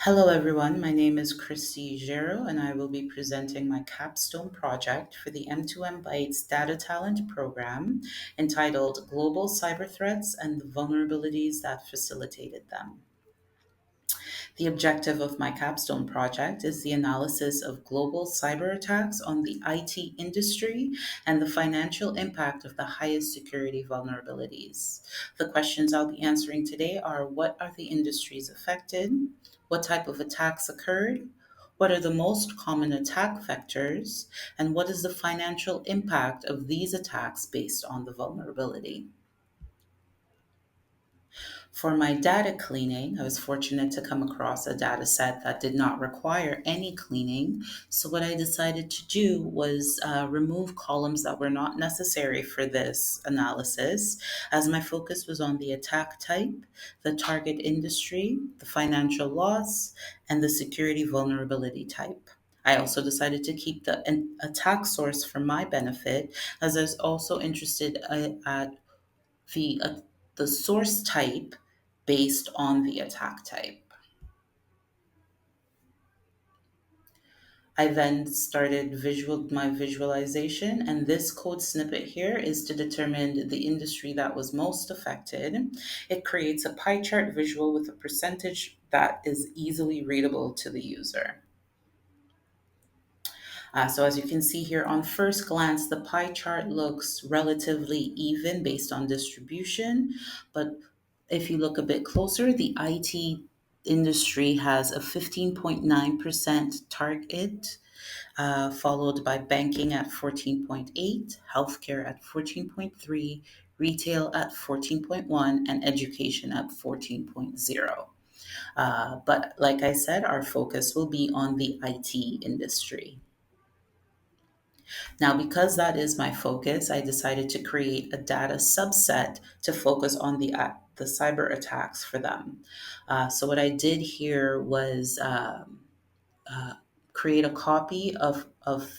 Hello, everyone. My name is Christie and I will be presenting my capstone project for the M2M Bytes DataTalent Program entitled Global Cyber Threats and the Vulnerabilities That Facilitated Them. The objective of my capstone project is the analysis of global cyber attacks on the IT industry and the financial impact of the highest security vulnerabilities. The questions I'll be answering today are: what are the industries affected? What type of attacks occurred? What are the most common attack vectors? And what is the financial impact of these attacks based on the vulnerability? For my data cleaning, I was fortunate to come across a data set that did not require any cleaning. So, what I decided to do was remove columns that were not necessary for this analysis, as my focus was on the attack type, the target industry, the financial loss, and the security vulnerability type. I also decided to keep the attack source for my benefit, as I was also interested at the uh, the source type based on the attack type. I then started my visualization, and this code snippet here is to determine the industry that was most affected. It creates a pie chart visual with a percentage that is easily readable to the user. So as you can see here on first glance, the pie chart looks relatively even based on distribution, but if you look a bit closer, the IT industry has a 15.9% target, followed by banking at 14.8, healthcare at 14.3, retail at 14.1, and education at 14.0. But like I said, our focus will be on the IT industry. Now, because that is my focus, I decided to create a data subset to focus on the cyber attacks for them. So what I did here was uh, create a copy of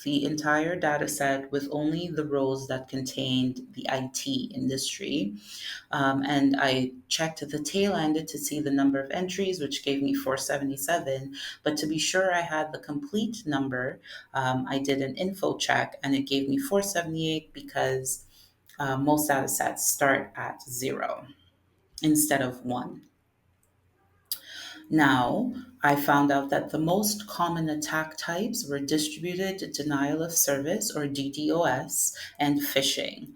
the entire data set with only the rows that contained the IT industry. And I checked the tail end to see the number of entries, which gave me 477. But to be sure I had the complete number, I did an info check and it gave me 478 because most data sets start at zero instead of one. Now, I found out that the most common attack types were distributed denial of service or DDoS and phishing,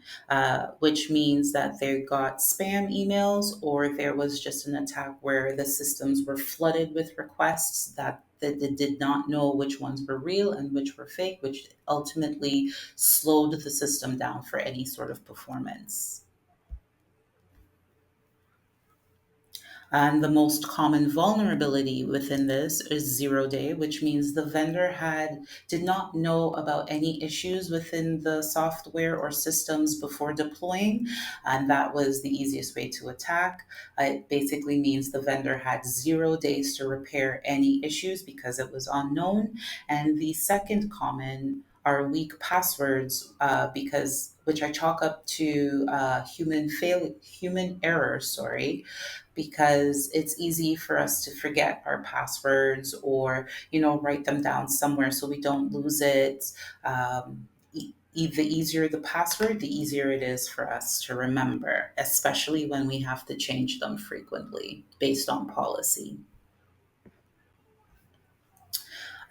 which means that they got spam emails or there was just an attack where the systems were flooded with requests that they did not know which ones were real and which were fake, which ultimately slowed the system down for any sort of performance. And the most common vulnerability within this is 0 day, which means the vendor did not know about any issues within the software or systems before deploying, and that was the easiest way to attack. It basically means the vendor had 0 days to repair any issues because it was unknown. And the second common are weak passwords, because which I chalk up to human error. Sorry, because it's easy for us to forget our passwords or write them down somewhere so we don't lose it. The easier the password, the easier it is for us to remember, especially when we have to change them frequently based on policy.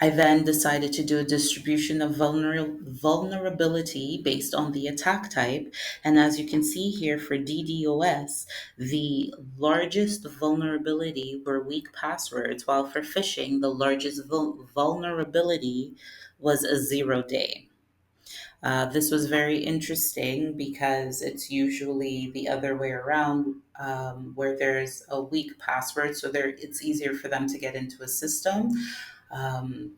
I then decided to do a distribution of vulnerability based on the attack type. And as you can see here for DDoS, the largest vulnerability were weak passwords, while for phishing, the largest vulnerability was a 0 day. This was very interesting because it's usually the other way around, where there's a weak password, so it's easier for them to get into a system,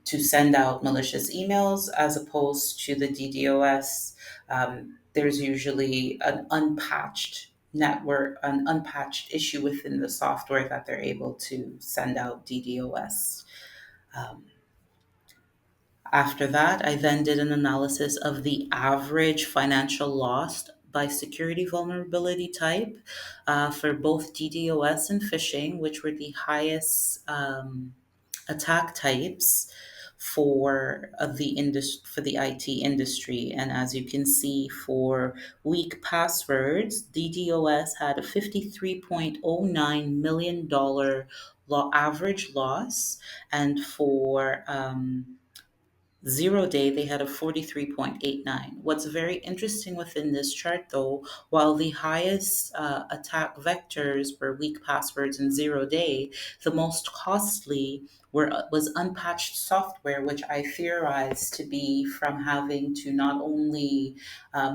to send out malicious emails, as opposed to the DDoS. There's usually an unpatched issue within the software that they're able to send out DDoS. Um, After that, I then did an analysis of the average financial loss by security vulnerability type, for both DDoS and phishing, which were the highest. attack types for the IT industry. And as you can see, for weak passwords, DDoS had a $53.09 million average loss, and for 0 day, they had a 43.89. What's very interesting within this chart, though, while the highest attack vectors were weak passwords and 0 day, the most costly was unpatched software, which I theorize to be from having to not only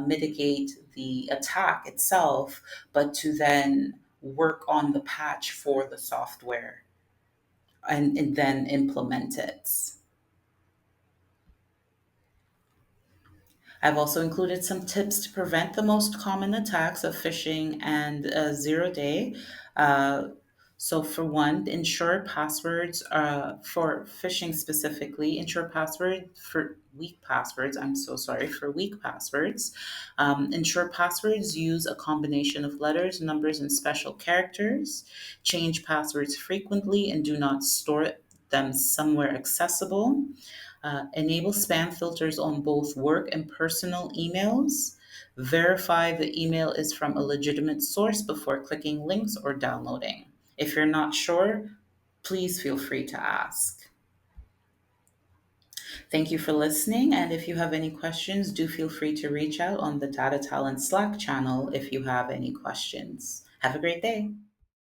mitigate the attack itself, but to then work on the patch for the software and then implement it. I've also included some tips to prevent the most common attacks of phishing and 0 day. Uh, so, for one, ensure passwords for phishing specifically, ensure password for weak passwords. I'm so sorry, for weak passwords. Ensure passwords use a combination of letters, numbers, and special characters. Change passwords frequently and do not store them somewhere accessible. Enable spam filters on both work and personal emails. Verify the email is from a legitimate source before clicking links or downloading. If you're not sure, please feel free to ask. Thank you for listening. And if you have any questions, do feel free to reach out on the Data Talent Slack channel if you have any questions. Have a great day.